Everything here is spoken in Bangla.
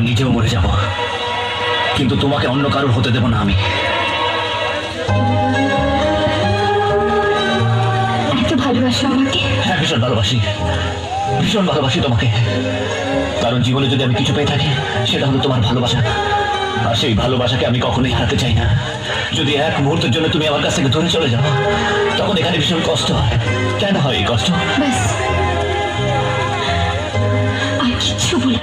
নিজেও মরে যাব, কিন্তু তোমাকে অন্য কারোর হতে দেব না আমি। এত ভালোবাসো আমাকে? হ্যাঁ, ভীষণ ভালোবাসি, ভীষণ ভালোবাসি তোমাকে। কারণ জীবনে যদি আমি কিছু পেয়ে থাকি সেটা হলো তোমার ভালোবাসা, আর সেই ভালোবাসাকে আমি কখনোই হারাতে চাই না। যদি এক মুহূর্তের জন্য তুমি আমার কাছ থেকে দূরে চলে যাও, তখন এখানে ভীষণ কষ্ট হয়। কেন হয় এই কষ্ট? ব্যাস, আর কিচ্ছু বলো।